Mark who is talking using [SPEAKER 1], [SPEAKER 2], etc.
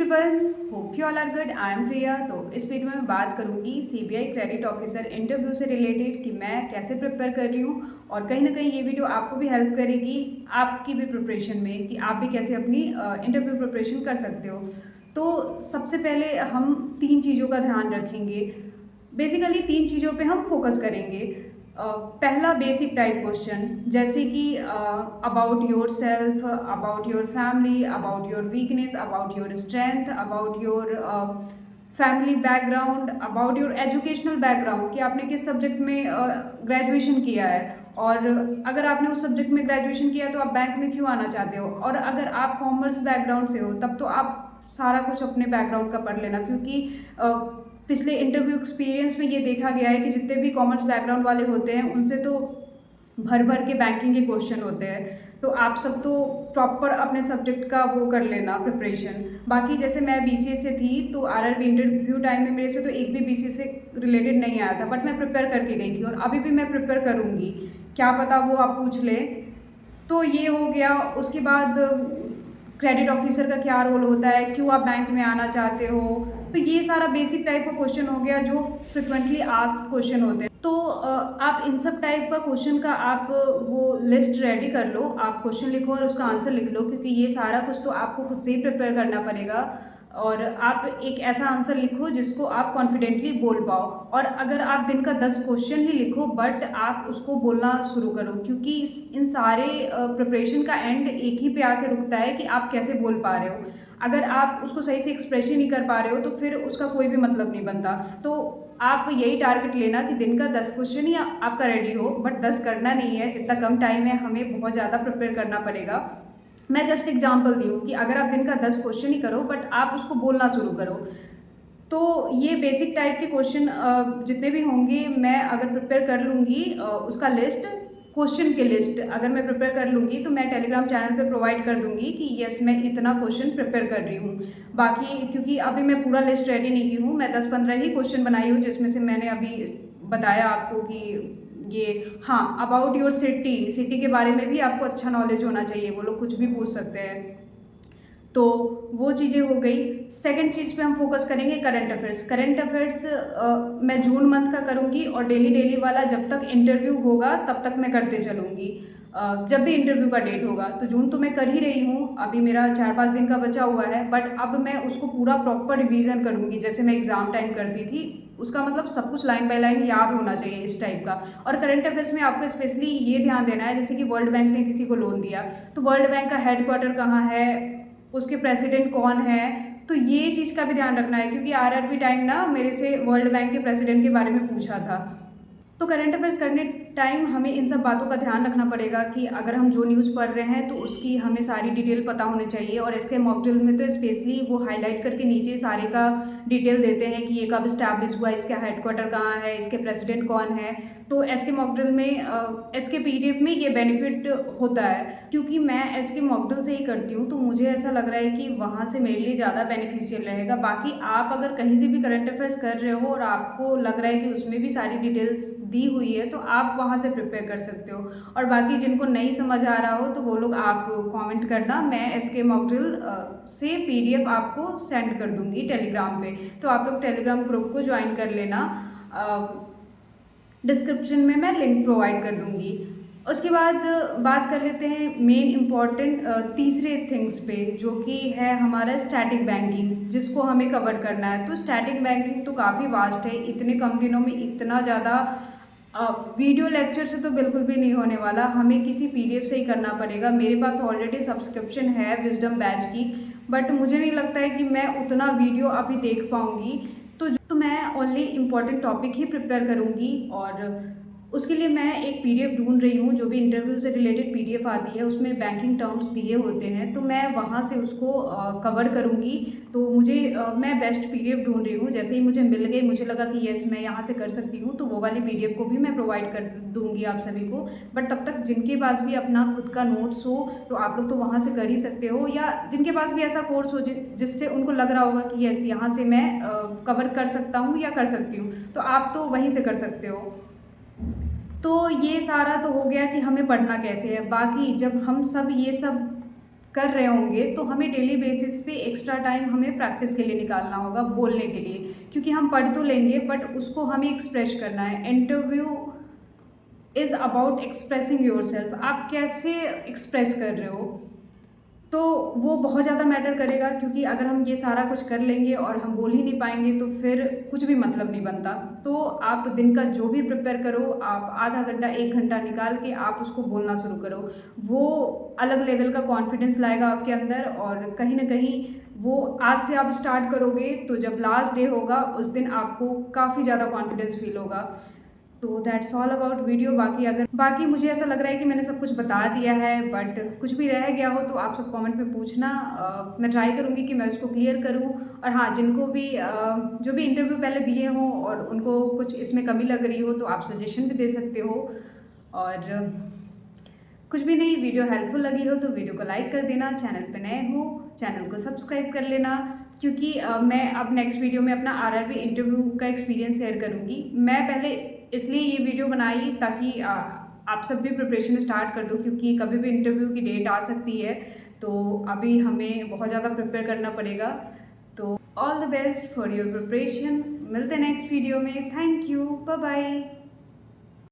[SPEAKER 1] Everyone, hope you all are good. I am Priya. तो इस video में मैं बात करूंगी सीबीआई क्रेडिट ऑफिसर इंटरव्यू से रिलेटेड कि मैं कैसे प्रिपेयर कर रही हूँ और कहीं ना कहीं ये वीडियो आपको भी हेल्प करेगी आपकी भी प्रिपरेशन में कि आप भी कैसे अपनी इंटरव्यू प्रिपरेशन कर सकते हो। तो सबसे पहले हम तीन चीज़ों का ध्यान रखेंगे। बेसिकली तीन चीज़ों पे हम फोकस करेंगे। पहला बेसिक टाइप क्वेश्चन जैसे कि about your self, about your family, about your weakness, about your strength, about your family background, about your educational background कि आपने किस सब्जेक्ट में ग्रेजुएशन किया है, और अगर आपने उस सब्जेक्ट में ग्रेजुएशन किया है तो आप बैंक में क्यों आना चाहते हो, और अगर आप कॉमर्स बैकग्राउंड से हो तब तो आप सारा कुछ अपने बैकग्राउंड का पढ़ लेना, क्योंकि पिछले इंटरव्यू एक्सपीरियंस में ये देखा गया है कि जितने भी कॉमर्स बैकग्राउंड वाले होते हैं उनसे तो भर भर के बैंकिंग के क्वेश्चन होते हैं। तो आप सब तो प्रॉपर अपने सब्जेक्ट का वो कर लेना प्रिपरेशन। बाकी जैसे मैं बीसीए से थी तो आरआरबी इंटरव्यू टाइम में मेरे से तो एक भी बीसीए से रिलेटेड नहीं आया था, बट मैं प्रिपेयर करके गई थी और अभी भी मैं प्रिपेयर करूँगी, क्या पता वो आप पूछ ले। तो ये हो गया। उसके बाद क्रेडिट ऑफिसर का क्या रोल होता है, क्यों आप बैंक में आना चाहते हो, तो ये सारा बेसिक टाइप का क्वेश्चन हो गया जो फ्रिक्वेंटली आस्क्ड क्वेश्चन होते हैं। तो आप इन सब टाइप का क्वेश्चन का आप वो लिस्ट रेडी कर लो, आप क्वेश्चन लिखो और उसका आंसर लिख लो, क्योंकि ये सारा कुछ तो आपको खुद से ही प्रिपेयर करना पड़ेगा। और आप एक ऐसा आंसर लिखो जिसको आप कॉन्फिडेंटली बोल पाओ। और अगर आप दिन का 10 क्वेश्चन ही लिखो बट आप उसको बोलना शुरू करो, क्योंकि इन सारे प्रिपरेशन का एंड एक ही पे आके रुकता है कि आप कैसे बोल पा रहे हो। अगर आप उसको सही से एक्सप्रेशन नहीं कर पा रहे हो तो फिर उसका कोई भी मतलब नहीं बनता। तो आप यही टारगेट लेना कि दिन का 10 क्वेश्चन ही आपका रेडी हो, बट 10 करना नहीं है, जितना कम टाइम है हमें बहुत ज़्यादा प्रिपेयर करना पड़ेगा। मैं जस्ट एग्जांपल दी हूँ कि अगर आप दिन का 10 क्वेश्चन ही करो बट आप उसको बोलना शुरू करो। तो ये बेसिक टाइप के क्वेश्चन जितने भी होंगे मैं अगर प्रिपेयर कर लूँगी उसका लिस्ट, क्वेश्चन की लिस्ट अगर मैं प्रिपेयर कर लूँगी तो मैं टेलीग्राम चैनल पे प्रोवाइड कर दूँगी कि यस मैं इतना क्वेश्चन प्रिपेयर कर रही हूँ। बाकी क्योंकि अभी मैं पूरा लिस्ट रेडी नहीं की हूँ, मैं 10-15 ही क्वेश्चन बनाई हूँ जिसमें से मैंने अभी बताया आपको कि ये। हाँ, अबाउट योर सिटी, सिटी के बारे में भी आपको अच्छा नॉलेज होना चाहिए, वो लोग कुछ भी पूछ सकते हैं। तो वो चीज़ें हो गई। सेकंड चीज़ पे हम फोकस करेंगे करंट अफेयर्स। करंट अफेयर्स मैं जून मंथ का करूँगी और डेली डेली वाला जब तक इंटरव्यू होगा तब तक मैं करते चलूँगी। जब भी इंटरव्यू का डेट होगा तो जून तो मैं कर ही रही हूँ, अभी मेरा 4-5 दिन का बचा हुआ है, बट अब मैं उसको पूरा प्रॉपर रिवीजन करूँगी जैसे मैं एग्ज़ाम टाइम करती थी। उसका मतलब सब कुछ लाइन बाय लाइन याद होना चाहिए इस टाइप का। और करंट अफेयर्स में आपको स्पेशली ये ध्यान देना है, जैसे कि वर्ल्ड बैंक ने किसी को लोन दिया तो वर्ल्ड बैंक का हेडक्वार्टर कहाँ है, उसके प्रेसिडेंट कौन है, तो ये चीज़ का भी ध्यान रखना है, क्योंकि आरआरबी टाइम ना मेरे से वर्ल्ड बैंक के प्रेसिडेंट के बारे में पूछा था। तो करंट अफेयर्स करने टाइम हमें इन सब बातों का ध्यान रखना पड़ेगा कि अगर हम जो न्यूज़ पढ़ रहे हैं तो उसकी हमें सारी डिटेल पता होनी चाहिए। और इसके मॉक ड्रिल में तो स्पेशली वो हाईलाइट करके नीचे सारे का डिटेल देते हैं कि ये कब इस्टेब्लिश हुआ, इसका हेडक्वार्टर कहाँ है, इसके प्रेसिडेंट कौन है। तो एसके मॉक ड्रिल में एसके पीडीएफ में ये बेनिफिट होता है, क्योंकि मैं एसके मॉक ड्रिल से ही करती हूँ तो मुझे ऐसा लग रहा है कि वहाँ से मेरे लिए ज़्यादा बेनिफिशियल रहेगा। बाकी आप अगर कहीं से भी करंट अफेयर्स कर रहे हो और आपको लग रहा है कि उसमें भी सारी डिटेल्स दी हुई है तो आप वहाँ से प्रिपेयर कर सकते हो। और बाकी जिनको नहीं समझ आ रहा हो तो वो लोग आप कमेंट करना, मैं एसके मॉक ड्रिल से पीडीएफ आपको सेंड कर दूंगी टेलीग्राम पे, तो आप लोग टेलीग्राम ग्रुप को ज्वाइन कर लेना। डिस्क्रिप्शन में मैं लिंक प्रोवाइड कर दूंगी। उसके बाद बात कर लेते हैं मेन इम्पॉर्टेंट तीसरे थिंग्स पे, जो कि है हमारा स्टैटिक बैंकिंग, जिसको हमें कवर करना है। तो स्टैटिक बैंकिंग तो काफ़ी वास्ट है, इतने कम दिनों में इतना ज़्यादा वीडियो लेक्चर से तो बिल्कुल भी नहीं होने वाला, हमें किसी पीडीएफ से ही करना पड़ेगा। मेरे पास ऑलरेडी सब्सक्रिप्शन है विजडम बैच की, बट मुझे नहीं लगता है कि मैं उतना वीडियो अभी देख पाऊँगी। तो मैं ओनली इम्पॉर्टेंट टॉपिक ही प्रिपेयर करूँगी, और उसके लिए मैं एक पीडीएफ ढूंढ रही हूँ। जो भी इंटरव्यू से रिलेटेड पीडीएफ आती है उसमें बैंकिंग टर्म्स दिए होते हैं, तो मैं वहाँ से उसको कवर करूँगी। तो मुझे मैं बेस्ट पीडीएफ ढूंढ रही हूँ, जैसे ही मुझे मिल गई, मुझे लगा कि यस मैं यहाँ से कर सकती हूँ, तो वो वाली पीडीएफ को भी मैं प्रोवाइड कर दूँगी आप सभी को। बट तब तक जिनके पास भी अपना खुद का नोट्स हो तो आप लोग तो वहाँ से कर ही सकते हो, या जिनके पास भी ऐसा कोर्स हो जिससे उनको लग रहा होगा कि यस यहाँ से मैं कवर कर सकता हूँ या कर सकती हूँ, तो आप तो वहीं से कर सकते हो। तो ये सारा तो हो गया कि हमें पढ़ना कैसे है। बाकी जब हम सब ये सब कर रहे होंगे तो हमें डेली बेसिस पे एक्स्ट्रा टाइम हमें प्रैक्टिस के लिए निकालना होगा बोलने के लिए, क्योंकि हम पढ़ तो लेंगे बट उसको हमें एक्सप्रेस करना है। Interview is about expressing yourself, आप कैसे एक्सप्रेस कर रहे हो, तो वो बहुत ज़्यादा मैटर करेगा। क्योंकि अगर हम ये सारा कुछ कर लेंगे और हम बोल ही नहीं पाएंगे तो फिर कुछ भी मतलब नहीं बनता। तो आप दिन का जो भी प्रिपेयर करो, आप आधा घंटा 1 घंटा निकाल के आप उसको बोलना शुरू करो। वो अलग लेवल का कॉन्फिडेंस लाएगा आपके अंदर, और कहीं ना कहीं वो आज से आप स्टार्ट करोगे तो जब लास्ट डे होगा उस दिन आपको काफ़ी ज़्यादा कॉन्फिडेंस फील होगा। तो दैट्स ऑल अबाउट वीडियो। बाकी मुझे ऐसा लग रहा है कि मैंने सब कुछ बता दिया है, बट कुछ भी रह गया हो तो आप सब कमेंट में पूछना। मैं ट्राई करूँगी कि मैं उसको क्लियर करूँ। और हाँ, जिनको भी जो भी इंटरव्यू पहले दिए हों और उनको कुछ इसमें कमी लग रही हो तो आप सजेशन भी दे सकते हो। और कुछ भी नहीं, वीडियो हेल्पफुल लगी हो तो वीडियो को लाइक कर देना, चैनल पे नए हो चैनल को सब्सक्राइब कर लेना। क्योंकि मैं अब नेक्स्ट वीडियो में अपना आरआरबी इंटरव्यू का एक्सपीरियंस शेयर करूँगी। मैं पहले इसलिए ये वीडियो बनाई ताकि आप सब भी प्रिपरेशन स्टार्ट कर दो, क्योंकि कभी भी इंटरव्यू की डेट आ सकती है। तो अभी हमें बहुत ज़्यादा प्रिपेयर करना पड़ेगा। तो all the best for your preparation. मिलते हैं नेक्स्ट वीडियो में। Thank you, bye bye.